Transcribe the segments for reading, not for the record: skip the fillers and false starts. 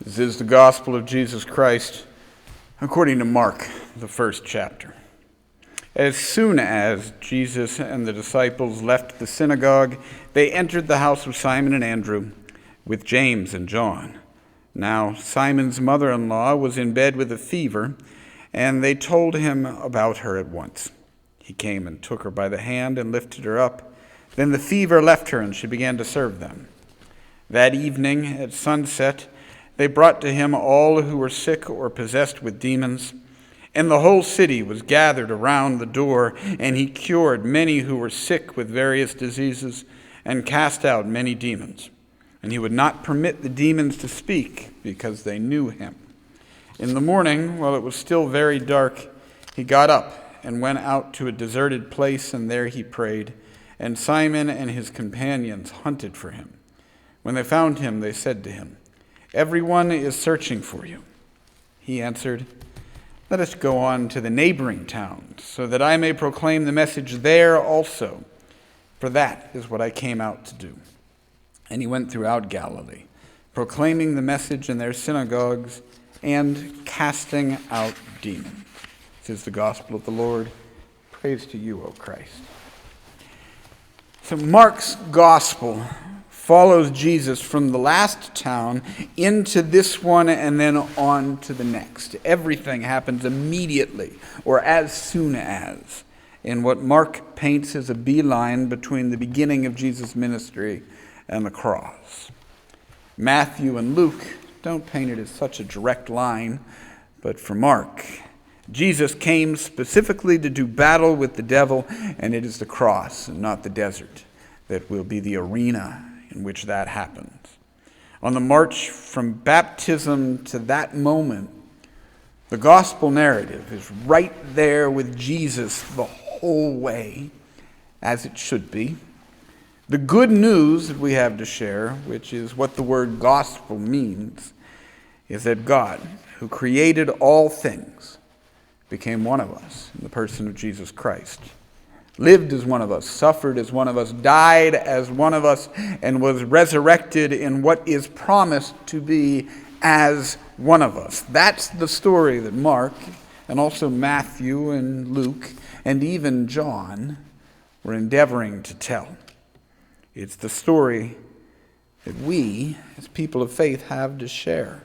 This is the gospel of Jesus Christ according to Mark, the first chapter. As soon as Jesus and the disciples left the synagogue, they entered the house of Simon and Andrew with James and John. Now Simon's mother-in-law was in bed with a fever, and they told him about her at once. He came and took her by the hand and lifted her up. Then the fever left her, and she began to serve them. That evening at sunset, they brought to him all who were sick or possessed with demons, and the whole city was gathered around the door, and he cured many who were sick with various diseases and cast out many demons. And he would not permit the demons to speak because they knew him. In the morning, while it was still very dark, he got up and went out to a deserted place, and there he prayed. And Simon and his companions hunted for him. When they found him, they said to him, "Everyone is searching for you." He answered, "Let us go on to the neighboring towns, so that I may proclaim the message there also. For that is what I came out to do." And he went throughout Galilee, proclaiming the message in their synagogues and casting out demons. This is the gospel of the Lord. Praise to you, O Christ. So Mark's gospel follows Jesus from the last town into this one and then on to the next. Everything happens immediately or as soon as, in what Mark paints as a beeline between the beginning of Jesus' ministry and the cross. Matthew and Luke don't paint it as such a direct line, but for Mark, Jesus came specifically to do battle with the devil, and it is the cross and not the desert that will be the arena in which that happens. On the march from baptism to that moment, the gospel narrative is right there with Jesus the whole way, as it should be. The good news that we have to share, which is what the word gospel means, is that God, who created all things, became one of us in the person of Jesus Christ. Lived as one of us, suffered as one of us, died as one of us, and was resurrected in what is promised to be as one of us. That's the story that Mark, and also Matthew and Luke, and even John were endeavoring to tell. It's the story that we, as people of faith, have to share.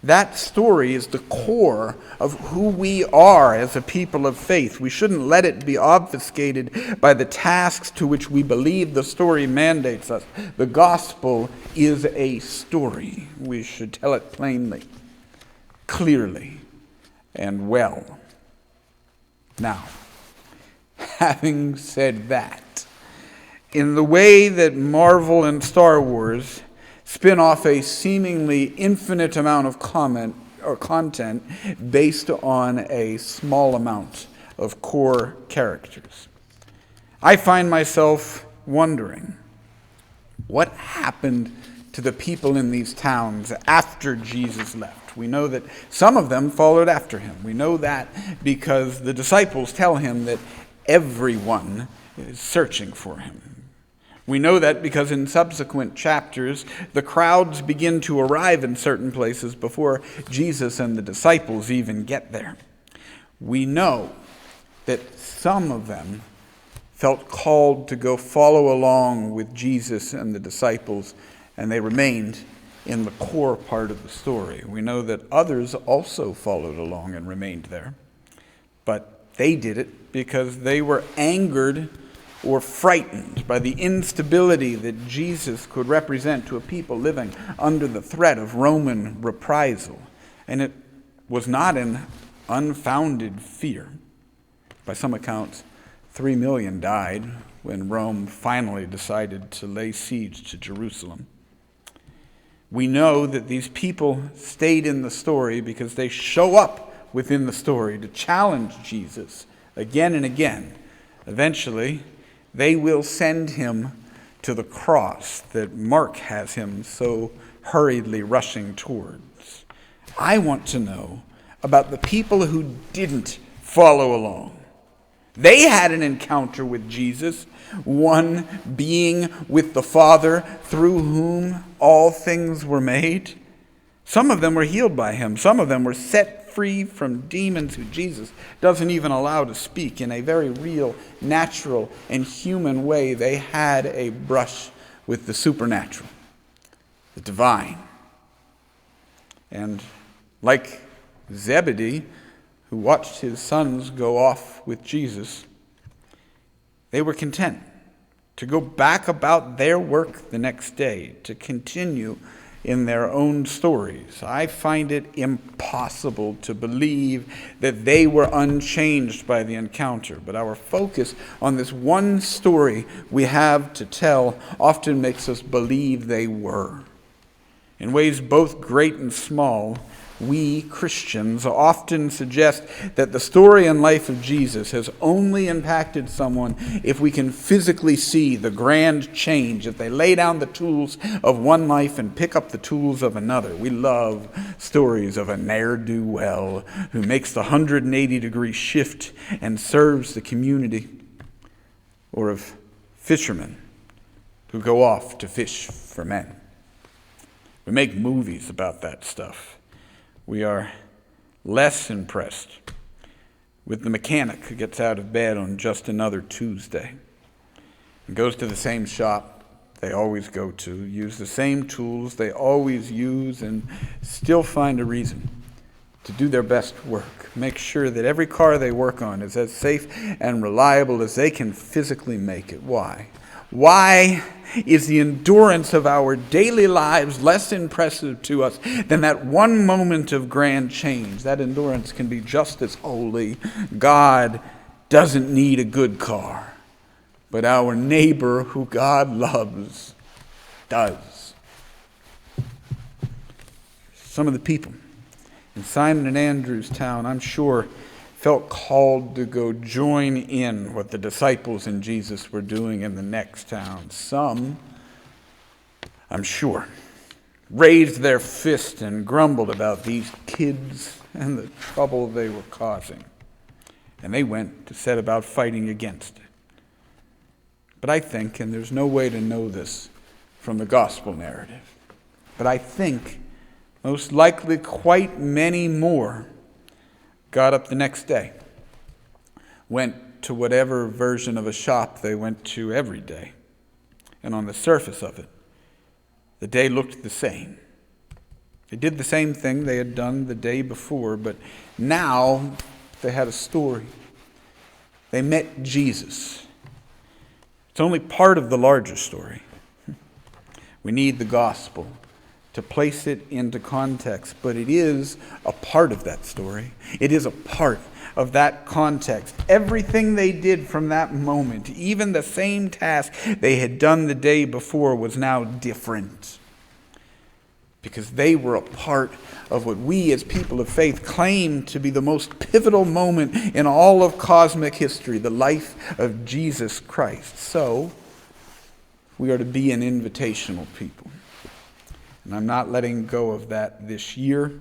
That story is the core of who we are as a people of faith. We shouldn't let it be obfuscated by the tasks to which we believe the story mandates us. The gospel is a story. We should tell it plainly, clearly, and well. Now, having said that, in the way that Marvel and Star Wars spin off a seemingly infinite amount of comment or content based on a small amount of core characters, I find myself wondering, what happened to the people in these towns after Jesus left? We know that some of them followed after him. We know that because the disciples tell him that everyone is searching for him. We know that because in subsequent chapters, the crowds begin to arrive in certain places before Jesus and the disciples even get there. We know that some of them felt called to go follow along with Jesus and the disciples, and they remained in the core part of the story. We know that others also followed along and remained there, but they did it because they were angered or frightened by the instability that Jesus could represent to a people living under the threat of Roman reprisal. And it was not an unfounded fear. By some accounts, 3 million died when Rome finally decided to lay siege to Jerusalem. We know that these people stayed in the story because they show up within the story to challenge Jesus again and again. Eventually, they will send him to the cross that Mark has him so hurriedly rushing towards. I want to know about the people who didn't follow along. They had an encounter with Jesus, one being with the Father through whom all things were made. Some of them were healed by him. Some of them were set free from demons who Jesus doesn't even allow to speak. In a very real, natural, and human way, they had a brush with the supernatural, the divine. And like Zebedee, who watched his sons go off with Jesus, they were content to go back about their work the next day, to continue in their own stories. I find it impossible to believe that they were unchanged by the encounter, but our focus on this one story we have to tell often makes us believe they were. In ways both great and small, we Christians often suggest that the story and life of Jesus has only impacted someone if we can physically see the grand change, if they lay down the tools of one life and pick up the tools of another. We love stories of a ne'er-do-well who makes the 180-degree shift and serves the community, or of fishermen who go off to fish for men. We make movies about that stuff. We are less impressed with the mechanic who gets out of bed on just another Tuesday and goes to the same shop they always go to, use the same tools they always use, and still find a reason to do their best work. Make sure that every car they work on is as safe and reliable as they can physically make it. Why? Why is the endurance of our daily lives less impressive to us than that one moment of grand change? That endurance can be just as holy. God doesn't need a good car, but our neighbor who God loves does. Some of the people in Simon and Andrew's town, I'm sure, felt called to go join in what the disciples and Jesus were doing in the next town. Some, I'm sure, raised their fist and grumbled about these kids and the trouble they were causing. And they went to set about fighting against it. But I think, and there's no way to know this from the gospel narrative, but I think most likely quite many more got up the next day, went to whatever version of a shop they went to every day, and on the surface of it, the day looked the same. They did the same thing they had done the day before, but now they had a story. They met Jesus. It's only part of the larger story. We need the gospel to place it into context, but it is a part of that story. It is a part of that context. Everything they did from that moment, even the same task they had done the day before, was now different, because they were a part of what we as people of faith claim to be the most pivotal moment in all of cosmic history, the life of Jesus Christ. So, we are to be an invitational people. And I'm not letting go of that this year.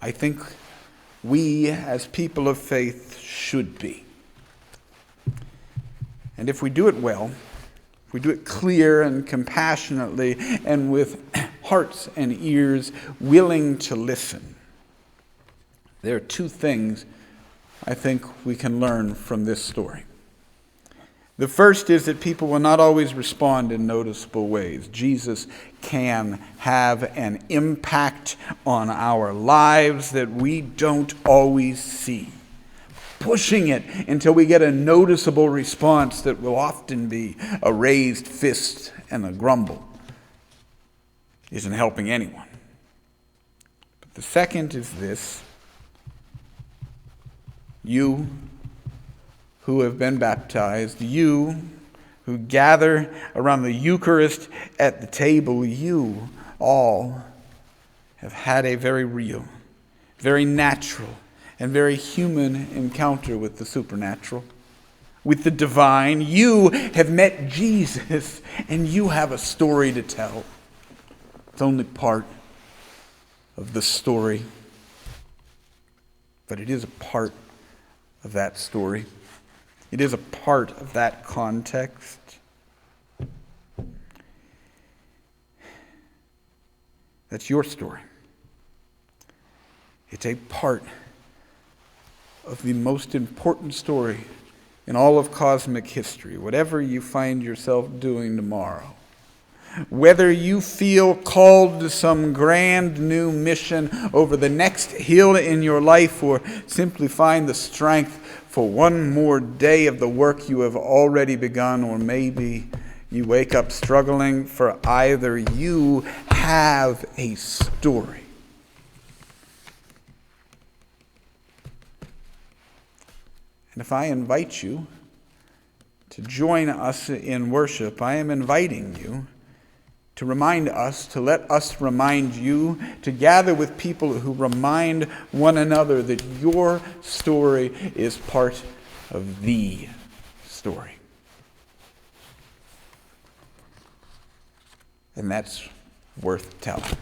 I think we as people of faith should be. And if we do it well, if we do it clear and compassionately and with hearts and ears willing to listen, there are two things I think we can learn from this story. The first is that people will not always respond in noticeable ways. Jesus can have an impact on our lives that we don't always see. Pushing it until we get a noticeable response that will often be a raised fist and a grumble isn't helping anyone. But the second is this: you who have been baptized, you who gather around the Eucharist at the table, you all have had a very real, very natural, and very human encounter with the supernatural, with the divine. You have met Jesus, and you have a story to tell. It's only part of the story, but it is a part of that story. It is a part of that context. That's your story. It's a part of the most important story in all of cosmic history, whatever you find yourself doing tomorrow. Whether you feel called to some grand new mission over the next hill in your life, or simply find the strength for one more day of the work you have already begun, or maybe you wake up struggling for either, you have a story. And if I invite you to join us in worship, I am inviting you to remind us, to let us remind you, to gather with people who remind one another that your story is part of the story. And that's worth telling.